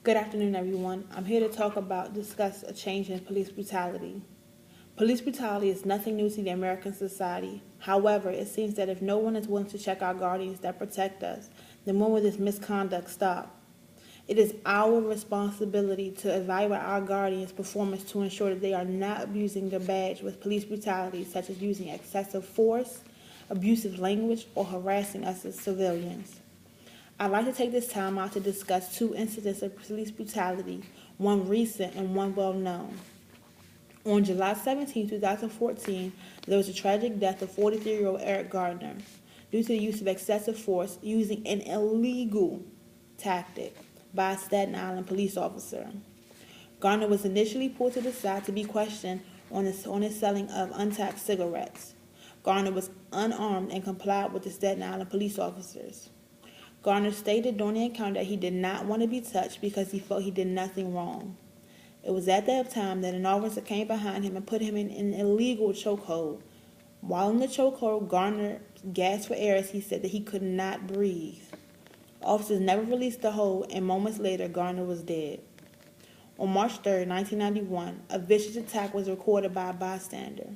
Good afternoon, everyone. I'm here to discuss a change in police brutality. Police brutality is nothing new to the American society. However, it seems that if no one is willing to check our guardians that protect us, then when will this misconduct stop? It is our responsibility to evaluate our guardians' performance to ensure that they are not abusing their badge with police brutality, such as using excessive force, abusive language, or harassing us as civilians. I'd like to take this time out to discuss two incidents of police brutality, one recent and one well known. On July 17, 2014, there was a tragic death of 43-year-old Eric Gardner due to the use of excessive force using an illegal tactic by a Staten Island police officer. Gardner was initially pulled to the side to be questioned on his selling of untaxed cigarettes. Gardner was unarmed and complied with the Staten Island police officers. Gardner stated during the encounter that he did not want to be touched because he felt he did nothing wrong. It was at that time that an officer came behind him and put him in an illegal chokehold. While in the chokehold, Gardner gasped for air as he said that he could not breathe. Officers never released the hold, and moments later, Gardner was dead. On March 3, 1991, a vicious attack was recorded by a bystander.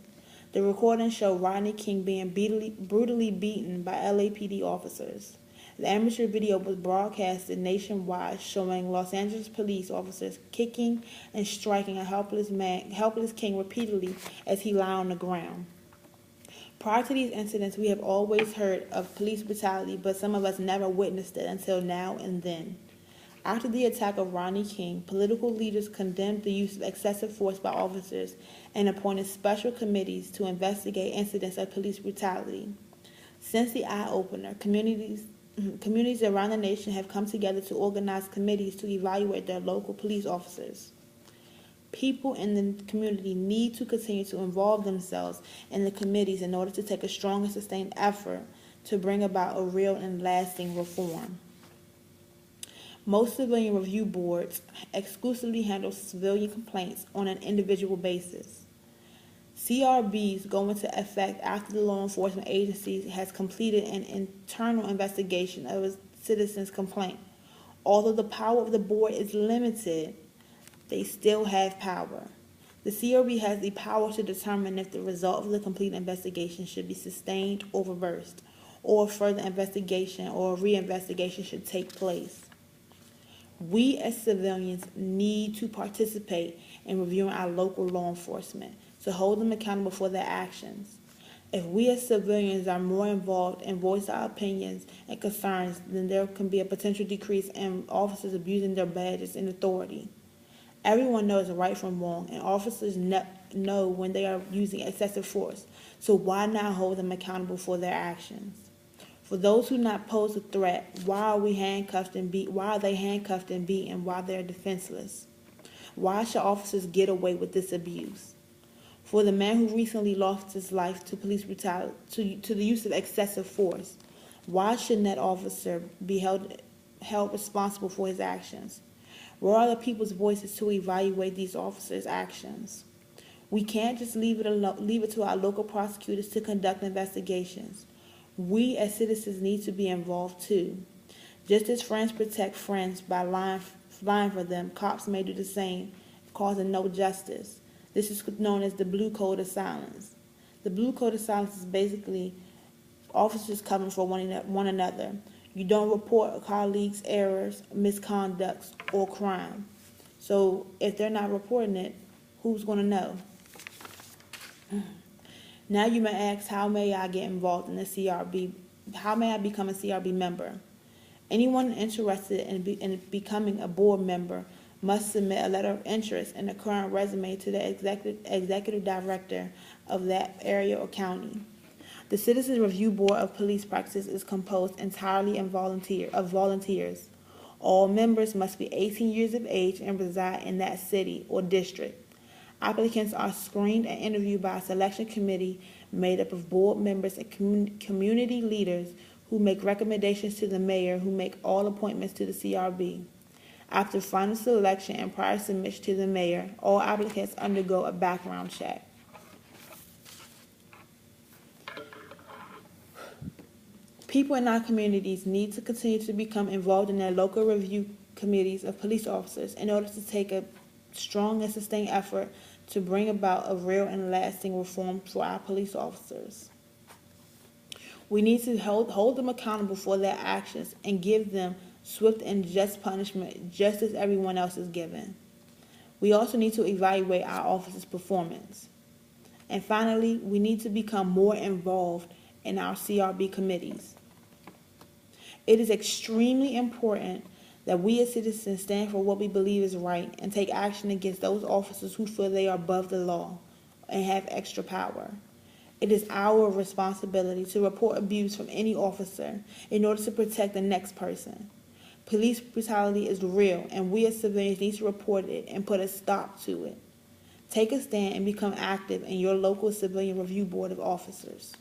The recording showed Rodney King being brutally beaten by LAPD officers. The amateur video was broadcasted nationwide, showing Los Angeles police officers kicking and striking a helpless King repeatedly as he lay on the ground. Prior to these incidents, we have always heard of police brutality, but some of us never witnessed it until now and then. After the attack of Rodney King, political leaders condemned the use of excessive force by officers and appointed special committees to investigate incidents of police brutality. Since the eye-opener, communities around the nation have come together to organize committees to evaluate their local police officers. People in the community need to continue to involve themselves in the committees in order to take a strong and sustained effort to bring about a real and lasting reform. Most civilian review boards exclusively handle civilian complaints on an individual basis. CRBs go into effect after the law enforcement agency has completed an internal investigation of a citizen's complaint. Although the power of the board is limited, they still have power. The CRB has the power to determine if the result of the complete investigation should be sustained or reversed, or if further investigation or reinvestigation should take place. We as civilians need to participate in reviewing our local law enforcement to hold them accountable for their actions. If we as civilians are more involved and voice our opinions and concerns, then there can be a potential decrease in officers abusing their badges and authority. Everyone knows right from wrong, and officers know when they are using excessive force, so why not hold them accountable for their actions? For those who not pose a threat, why are they handcuffed and beaten while they are defenseless? Why should officers get away with this abuse? For the man who recently lost his life to police brutality, to the use of excessive force, why shouldn't that officer be held responsible for his actions? Where are the people's voices to evaluate these officers' actions? We can't just leave it to our local prosecutors to conduct investigations. We as citizens need to be involved too. Just as friends protect friends by lying for them, cops may do the same, causing no justice. This is known as the Blue Code of Silence. The Blue Code of Silence is basically officers covering for one another. You don't report a colleague's errors, misconducts, or crime. So if they're not reporting it, who's going to know? Now you may ask, how may I get involved in the CRB? How may I become a CRB member? Anyone interested in becoming a board member must submit a letter of interest and a current resume to the executive director of that area or county. The Citizens Review Board of Police Practices is composed entirely of volunteers. All members must be 18 years of age and reside in that city or district. Applicants are screened and interviewed by a selection committee made up of board members and community leaders who make recommendations to the mayor, who make all appointments to the CRB. After final selection and prior submission to the mayor, all applicants undergo a background check. People in our communities need to continue to become involved in their local review committees of police officers in order to take a strong and sustained effort to bring about a real and lasting reform for our police officers. We need to hold them accountable for their actions and give them swift and just punishment, just as everyone else is given. We also need to evaluate our officers' performance. And finally, we need to become more involved in our CRB committees. It is extremely important that we as citizens stand for what we believe is right and take action against those officers who feel they are above the law and have extra power. It is our responsibility to report abuse from any officer in order to protect the next person. Police brutality is real, and we as civilians need to report it and put a stop to it. Take a stand and become active in your local civilian review board of officers.